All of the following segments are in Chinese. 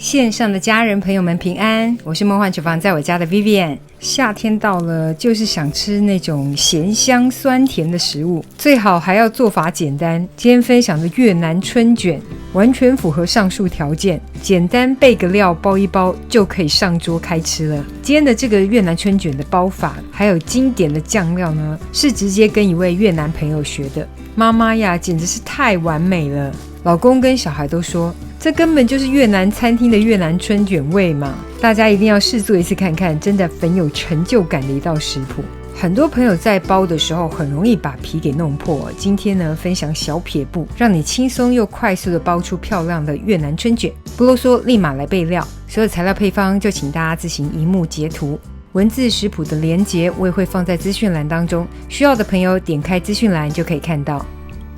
线上的家人朋友们平安，我是梦幻厨房在我家的 Vivian。 夏天到了，就是想吃那种咸香酸甜的食物，最好还要做法简单。今天分享的越南春卷完全符合上述条件，简单备个料包一包就可以上桌开吃了。今天的这个越南春卷的包法还有经典的酱料呢，是直接跟一位越南朋友学的。妈妈呀，简直是太完美了，老公跟小孩都说这根本就是越南餐厅的越南春卷味嘛！大家一定要试做一次看看，真的很有成就感的一道食谱。很多朋友在包的时候很容易把皮给弄破，今天呢分享小撇步，让你轻松又快速的包出漂亮的越南春卷。不啰嗦，立马来备料，所有材料配方就请大家自行萤幕截图。文字食谱的连结我也会放在资讯栏当中，需要的朋友点开资讯栏就可以看到。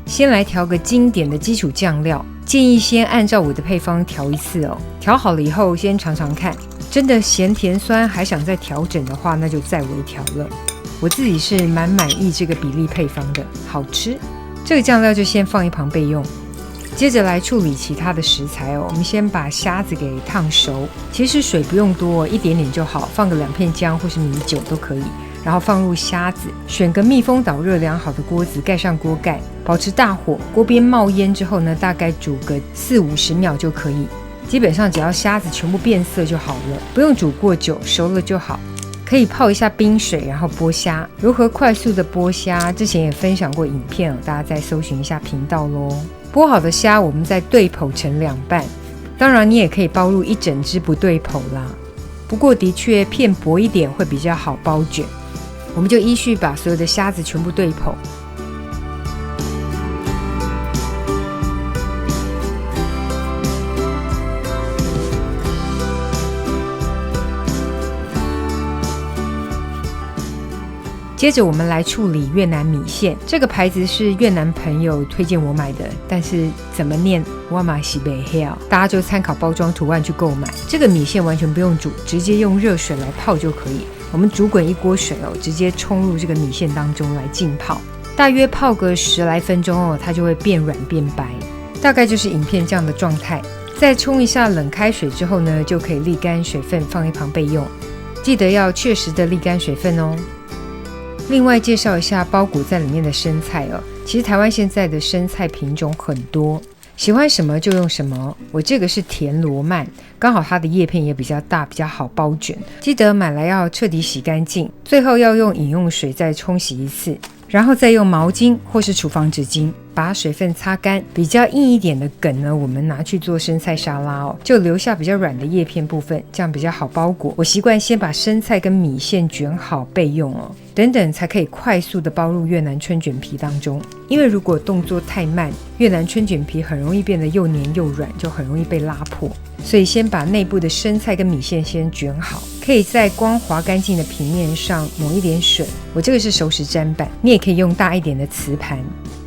先来调个经典的基础酱料，建议先按照我的配方调一次哦。调好了以后先尝尝看，真的咸甜酸还想再调整的话，那就再微调了。我自己是蛮满意这个比例配方的，好吃。这个酱料就先放一旁备用。接着来处理其他的食材哦，我们先把虾子给烫熟，其实水不用多，一点点就好，放个2片姜或是米酒都可以。然后放入虾子，选个密封导热量好的锅子，盖上锅盖，保持大火，锅边冒烟之后呢，大概煮个40-50秒就可以。基本上只要虾子全部变色就好了，不用煮过久，熟了就好。可以泡一下冰水，然后剥虾。如何快速的剥虾，之前也分享过影片，大家再搜寻一下频道咯。剥好的虾我们再对剖成2半，当然你也可以包入一整只不对剖啦，不过的确片薄一点会比较好包卷。我们就依序把所有的虾子全部对剖。接着我们来处理越南米线，这个牌子是越南朋友推荐我买的，但是怎么念我嘛是不知道，大家就参考包装图案去购买。这个米线完全不用煮，直接用热水来泡就可以。我们煮滚一锅水哦，直接冲入这个米线当中来浸泡，大约泡个10来分钟哦，它就会变软变白，大概就是影片这样的状态。再冲一下冷开水之后呢，就可以沥干水分，放一旁备用。记得要确实的沥干水分哦。另外介绍一下包裹在里面的生菜哦，其实台湾现在的生菜品种很多，喜欢什么就用什么。我这个是田螺蔓，刚好它的叶片也比较大，比较好包卷。记得买来要彻底洗干净，最后要用饮用水再冲洗一次，然后再用毛巾或是厨房纸巾把水分擦干。比较硬一点的梗呢，我们拿去做生菜沙拉哦，就留下比较软的叶片部分，这样比较好包裹。我习惯先把生菜跟米线卷好备用哦，等等才可以快速的包入越南春卷皮当中。因为如果动作太慢，越南春卷皮很容易变得又黏又软，就很容易被拉破。所以先把内部的生菜跟米线先卷好，可以在光滑干净的平面上抹一点水，我这个是熟食砧板，你也可以用大一点的瓷盘。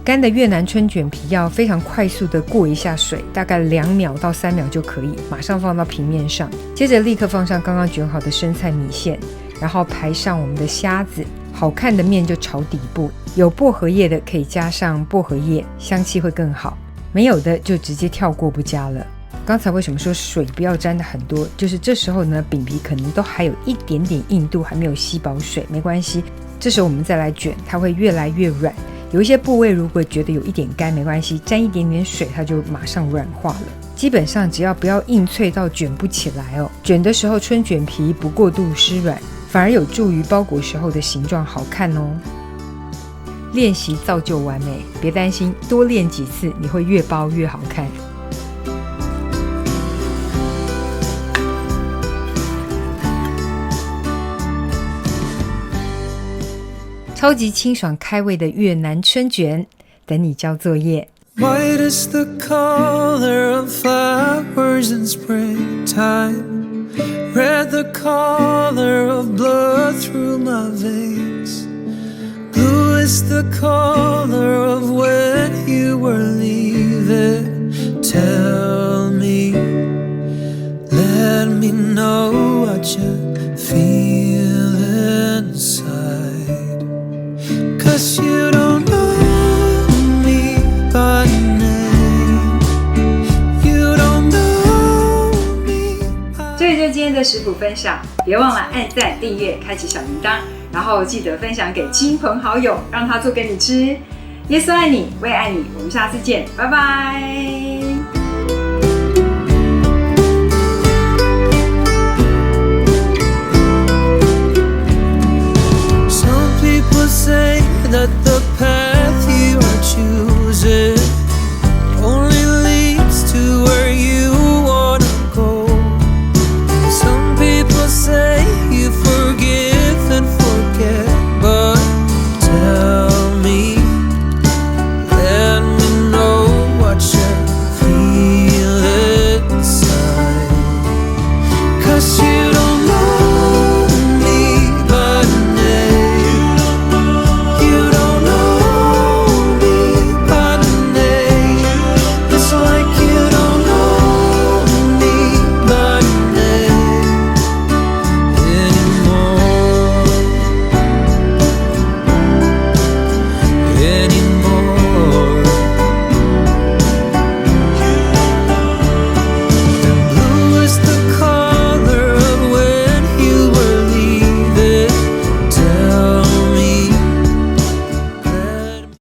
干的越南春卷皮要非常快速的过一下水，大概2秒到3秒就可以，马上放到平面上。接着立刻放上刚刚卷好的生菜米线，然后排上我们的虾子，好看的面就朝底部，有薄荷叶的可以加上薄荷叶，香气会更好，没有的就直接跳过不加了。刚才为什么说水不要沾的很多，就是这时候呢饼皮可能都还有一点点硬度，还没有吸饱水，没关系，这时候我们再来卷，它会越来越软。有一些部位如果觉得有一点干没关系，沾一点点水它就马上软化了。基本上只要不要硬脆到卷不起来哦，卷的时候春卷皮不过度湿软，反而有助于包裹时候的形状好看哦。练习造就完美，别担心，多练几次你会越包越好看。超级清爽开胃的越南春卷，等你交作业。White is the color of flowers in springtime, red the color of blood through my veins, blue is the color of when you were leaving. Tell me, let me know what you feel inside, 'cause you don't know me by name, you don't know me 今天的食谱分享，别忘了按赞、订阅、开启小铃铛，然后记得分享给亲朋好友，让他做给你吃。耶稣爱你，我也爱你，我们下次见，拜拜。